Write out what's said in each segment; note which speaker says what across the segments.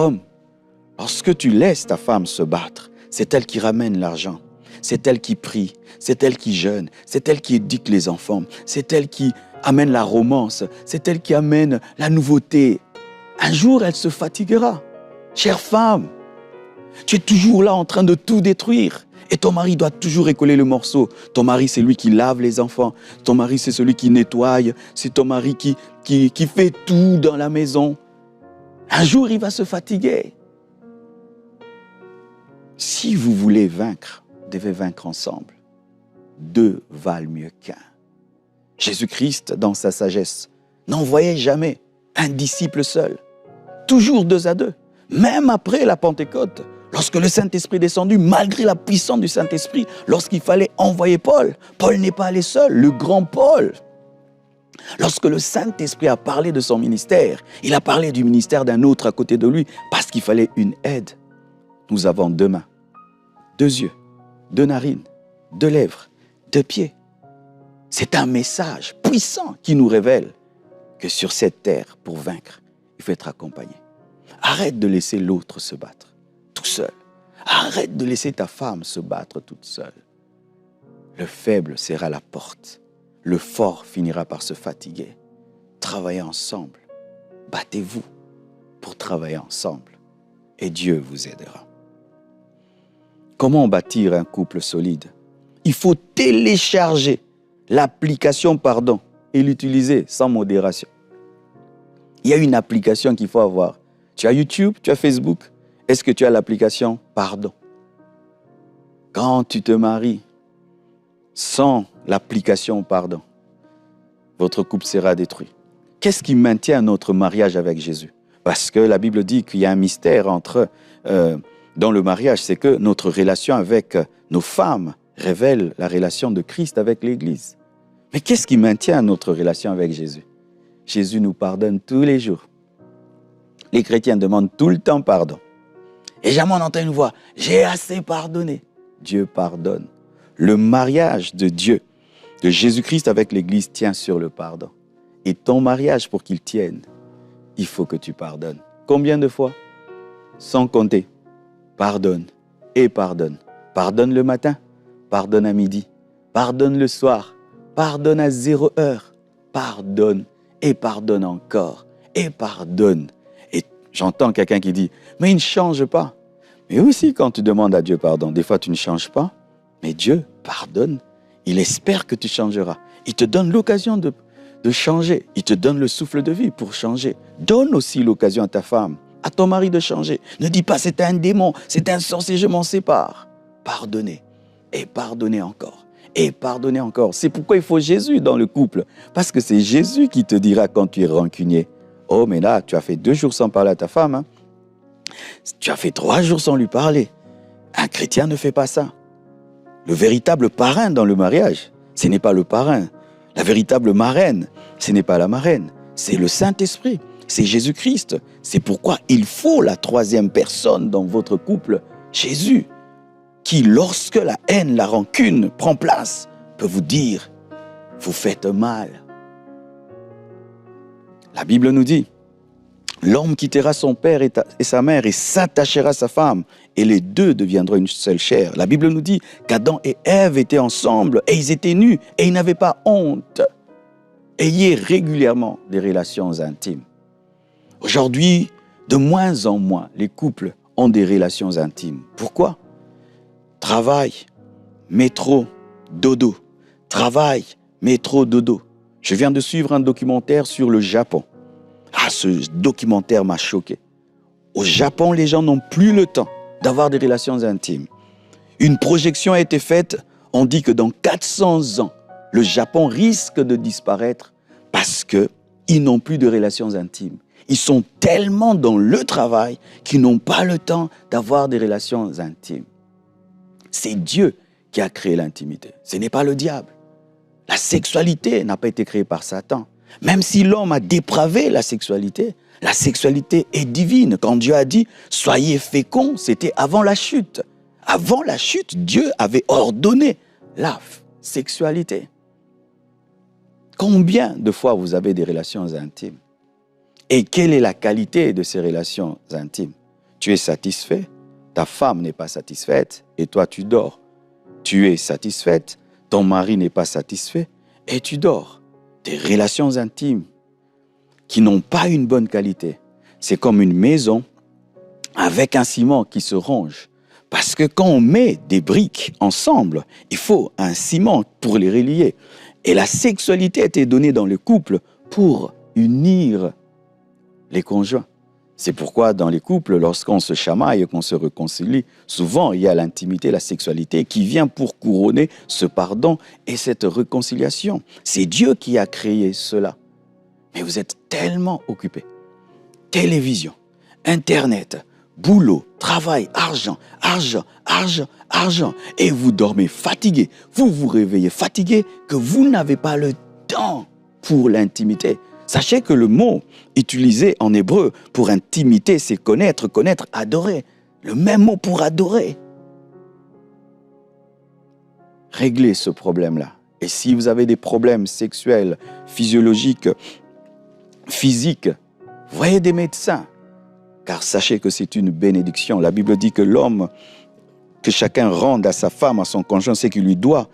Speaker 1: Homme, lorsque tu laisses ta femme se battre, c'est elle qui ramène l'argent. C'est elle qui prie, c'est elle qui jeûne, c'est elle qui éduque les enfants, c'est elle qui amène la romance, c'est elle qui amène la nouveauté. Un jour, elle se fatiguera. Chère femme, tu es toujours là en train de tout détruire. Et ton mari doit toujours écoler le morceau. Ton mari, c'est lui qui lave les enfants. Ton mari, c'est celui qui nettoie. C'est ton mari qui fait tout dans la maison. Un jour, il va se fatiguer. Si vous voulez vaincre, vous devez vaincre ensemble. Deux valent mieux qu'un. Jésus-Christ, dans sa sagesse, n'envoyait jamais un disciple seul. Toujours deux à deux. Même après la Pentecôte, lorsque le Saint-Esprit est descendu, malgré la puissance du Saint-Esprit, lorsqu'il fallait envoyer Paul, Paul n'est pas allé seul, le grand Paul. Lorsque le Saint-Esprit a parlé de son ministère, il a parlé du ministère d'un autre à côté de lui, parce qu'il fallait une aide. Nous avons deux mains, deux yeux, deux narines, deux lèvres, deux pieds. C'est un message puissant qui nous révèle que sur cette terre, pour vaincre, il faut être accompagné. Arrête de laisser l'autre se battre tout seul. Arrête de laisser ta femme se battre toute seule. Le faible serra la porte. Le fort finira par se fatiguer. Travaillez ensemble. Battez-vous pour travailler ensemble. Et Dieu vous aidera. Comment bâtir un couple solide? Il faut télécharger l'application Pardon et l'utiliser sans modération. Il y a une application qu'il faut avoir. Tu as YouTube, tu as Facebook. Est-ce que tu as l'application Pardon? Quand tu te maries sans l'application Pardon, votre couple sera détruit. Qu'est-ce qui maintient notre mariage avec Jésus? Parce que la Bible dit qu'il y a un mystère dans le mariage, c'est que notre relation avec nos femmes révèle la relation de Christ avec l'Église. Mais qu'est-ce qui maintient notre relation avec Jésus? Jésus nous pardonne tous les jours. Les chrétiens demandent tout le temps pardon. Et jamais on entend une voix, j'ai assez pardonné. Dieu pardonne. Le mariage de Dieu, de Jésus-Christ avec l'Église, tient sur le pardon. Et ton mariage, pour qu'il tienne, il faut que tu pardonnes. Combien de fois? Sans compter. Pardonne et pardonne. Pardonne le matin, pardonne à midi, pardonne le soir, pardonne à 0 heure. Pardonne et pardonne encore et pardonne. Et j'entends quelqu'un qui dit, mais il ne change pas. Mais aussi quand tu demandes à Dieu pardon, des fois tu ne changes pas, mais Dieu pardonne. Il espère que tu changeras. Il te donne l'occasion de changer. Il te donne le souffle de vie pour changer. Donne aussi l'occasion à ta femme, à ton mari de changer. Ne dis pas c'est un démon, c'est un sorcier, je m'en sépare. Pardonnez et pardonnez encore. Et pardonnez encore. C'est pourquoi il faut Jésus dans le couple. Parce que c'est Jésus qui te dira quand tu es rancunier. Oh, mais là, tu as fait 2 jours sans parler à ta femme. Hein? Tu as fait 3 jours sans lui parler. Un chrétien ne fait pas ça. Le véritable parrain dans le mariage, ce n'est pas le parrain. La véritable marraine, ce n'est pas la marraine. C'est le Saint-Esprit. C'est Jésus-Christ. C'est pourquoi il faut la 3e personne dans votre couple, Jésus, qui, lorsque la haine, la rancune prend place, peut vous dire, vous faites mal. La Bible nous dit, l'homme quittera son père et sa mère et s'attachera à sa femme, et les deux deviendront une seule chair. La Bible nous dit qu'Adam et Ève étaient ensemble, et ils étaient nus, et ils n'avaient pas honte. Ayez régulièrement des relations intimes. Aujourd'hui, de moins en moins, les couples ont des relations intimes. Pourquoi? Travail, métro, dodo. Travail, métro, dodo. Je viens de suivre un documentaire sur le Japon. Ah, ce documentaire m'a choqué. Au Japon, les gens n'ont plus le temps d'avoir des relations intimes. Une projection a été faite, on dit que dans 400 ans, le Japon risque de disparaître parce qu'ils n'ont plus de relations intimes. Ils sont tellement dans le travail qu'ils n'ont pas le temps d'avoir des relations intimes. C'est Dieu qui a créé l'intimité. Ce n'est pas le diable. La sexualité n'a pas été créée par Satan. Même si l'homme a dépravé la sexualité est divine. Quand Dieu a dit « soyez féconds », c'était avant la chute. Avant la chute, Dieu avait ordonné la sexualité. Combien de fois vous avez des relations intimes? Et quelle est la qualité de ces relations intimes? Tu es satisfait, ta femme n'est pas satisfaite et toi tu dors. Tu es satisfaite, ton mari n'est pas satisfait et tu dors. Tes relations intimes qui n'ont pas une bonne qualité, c'est comme une maison avec un ciment qui se ronge. Parce que quand on met des briques ensemble, il faut un ciment pour les relier. Et la sexualité a été donnée dans le couple pour unir les conjoints. C'est pourquoi dans les couples, lorsqu'on se chamaille et qu'on se réconcilie, souvent il y a l'intimité, la sexualité qui vient pour couronner ce pardon et cette réconciliation. C'est Dieu qui a créé cela. Mais vous êtes tellement occupés. Télévision, Internet, boulot, travail, argent. Et vous dormez fatigué. Vous vous réveillez fatigué que vous n'avez pas le temps pour l'intimité. Sachez que le mot utilisé en hébreu pour intimité, c'est connaître, adorer. Le même mot pour adorer. Réglez ce problème-là. Et si vous avez des problèmes sexuels, physiologiques, physiques, voyez des médecins. Car sachez que c'est une bénédiction. La Bible dit que l'homme, que chacun rende à sa femme, à son conjoint, ce qu'il lui doit.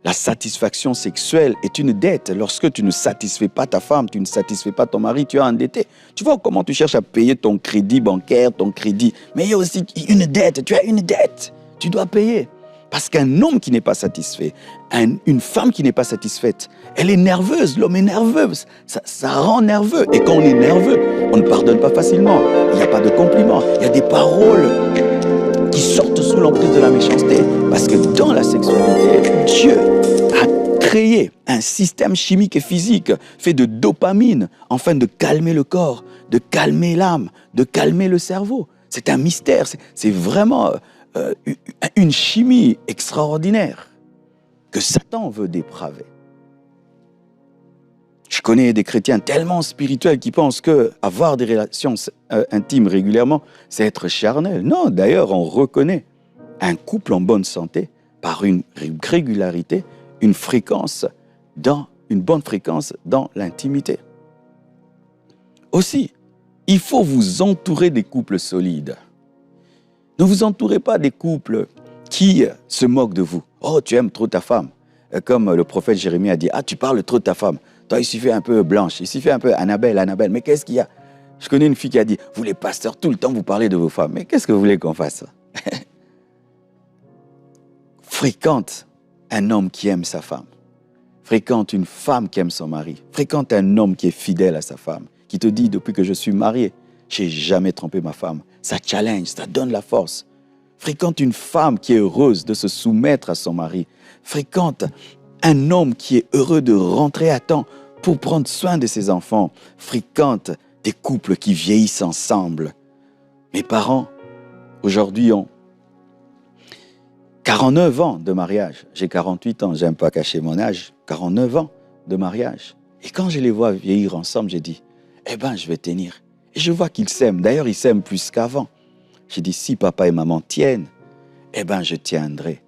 Speaker 1: La satisfaction sexuelle est une dette. Lorsque tu ne satisfais pas ta femme, tu ne satisfais pas ton mari, tu es endetté. Tu vois comment tu cherches à payer ton crédit bancaire, ton crédit. Mais il y a aussi une dette. Tu as une dette. Tu dois payer. Parce qu'un homme qui n'est pas satisfait, une femme qui n'est pas satisfaite, elle est nerveuse. L'homme est nerveux. Ça rend nerveux. Et quand on est nerveux, on ne pardonne pas facilement. Il n'y a pas de compliments. Il y a des paroles qui sortent sous l'emprise de la méchanceté. Parce que dans la sexualité, Dieu a créé un système chimique et physique fait de dopamine, afin de calmer le corps, de calmer l'âme, de calmer le cerveau. C'est un mystère, c'est vraiment une chimie extraordinaire que Satan veut dépraver. Je connais des chrétiens tellement spirituels qui pensent que avoir des relations intimes régulièrement, c'est être charnel. Non, d'ailleurs, on reconnaît un couple en bonne santé par une régularité, une bonne fréquence dans l'intimité. Aussi, il faut vous entourer des couples solides. Ne vous entourez pas des couples qui se moquent de vous. Oh, tu aimes trop ta femme. Comme le prophète Jérémie a dit, ah, tu parles trop de ta femme. Toi, il suffit un peu Blanche, il suffit un peu Annabelle. Mais qu'est-ce qu'il y a? Je connais une fille qui a dit, vous les pasteurs, tout le temps, vous parlez de vos femmes. Mais qu'est-ce que vous voulez qu'on fasse? Fréquente un homme qui aime sa femme. Fréquente une femme qui aime son mari. Fréquente un homme qui est fidèle à sa femme, qui te dit, depuis que je suis marié, je n'ai jamais trompé ma femme. Ça challenge, ça donne la force. Fréquente une femme qui est heureuse de se soumettre à son mari. Fréquente un homme qui est heureux de rentrer à temps pour prendre soin de ses enfants. Fréquente des couples qui vieillissent ensemble. Mes parents, aujourd'hui, ont 49 ans de mariage. J'ai 48 ans, j'aime pas cacher mon âge. 49 ans de mariage. Et quand je les vois vieillir ensemble, j'ai dit, je vais tenir. Et je vois qu'ils s'aiment. D'ailleurs, ils s'aiment plus qu'avant. J'ai dit, si papa et maman tiennent, je tiendrai.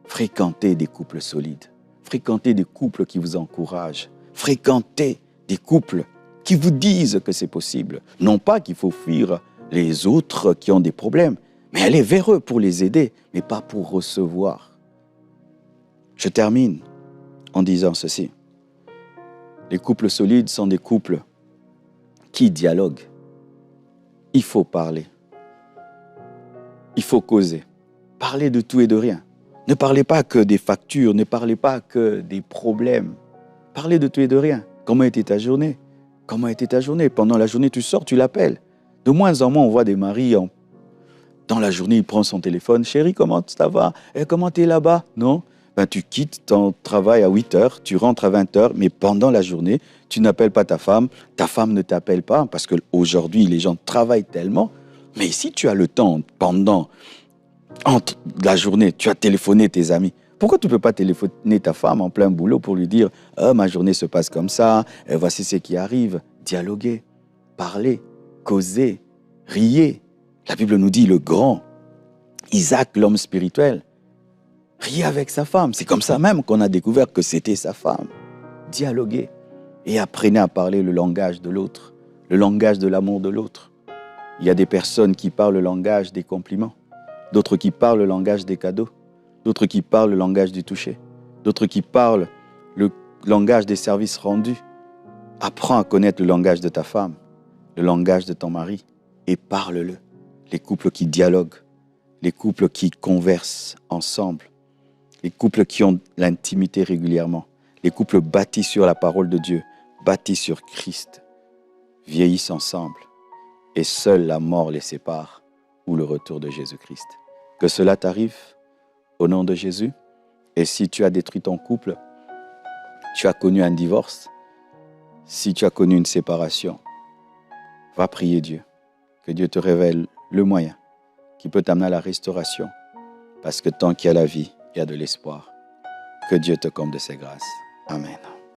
Speaker 1: Fréquentez des couples solides. Fréquentez des couples qui vous encouragent. Fréquentez des couples qui vous disent que c'est possible. Non pas qu'il faut fuir les autres qui ont des problèmes, mais aller vers eux pour les aider, mais pas pour recevoir. Je termine en disant ceci. Les couples solides sont des couples qui dialoguent. Il faut parler. Il faut causer. Parler de tout et de rien. Ne parlez pas que des factures, ne parlez pas que des problèmes. Parlez de tout et de rien. Comment était ta journée? Comment était ta journée? Pendant la journée, tu sors, tu l'appelles. De moins en moins, on voit des maris, dans la journée, il prend son téléphone. Chérie, comment ça va? Comment tu es là-bas? Non? Tu quittes ton travail à 8 heures, tu rentres à 20 heures, mais pendant la journée, tu n'appelles pas ta femme ne t'appelle pas, parce qu'aujourd'hui, les gens travaillent tellement. Mais si tu as le temps, entre la journée, tu as téléphoné tes amis, pourquoi tu ne peux pas téléphoner ta femme en plein boulot pour lui dire « ma journée se passe comme ça, voici ce qui arrive ». Dialoguer, parler, causer, rier. La Bible nous dit le grand Isaac, l'homme spirituel, riait avec sa femme. C'est comme ça même qu'on a découvert que c'était sa femme. Dialoguer et apprenez à parler le langage de l'autre, le langage de l'amour de l'autre. Il y a des personnes qui parlent le langage des compliments, d'autres qui parlent le langage des cadeaux, d'autres qui parlent le langage du toucher, d'autres qui parlent le langage des services rendus. Apprends à connaître le langage de ta femme, le langage de ton mari, et parle-le. Les couples qui dialoguent, les couples qui conversent ensemble, les couples qui ont l'intimité régulièrement, les couples bâtis sur la parole de Dieu, bâtis sur Christ, vieillissent ensemble et seule la mort les sépare ou le retour de Jésus-Christ. Que cela t'arrive au nom de Jésus. Et si tu as détruit ton couple, tu as connu un divorce, si tu as connu une séparation, va prier Dieu. Que Dieu te révèle le moyen qui peut t'amener à la restauration. Parce que tant qu'il y a la vie, il y a de l'espoir. Que Dieu te comble de ses grâces. Amen.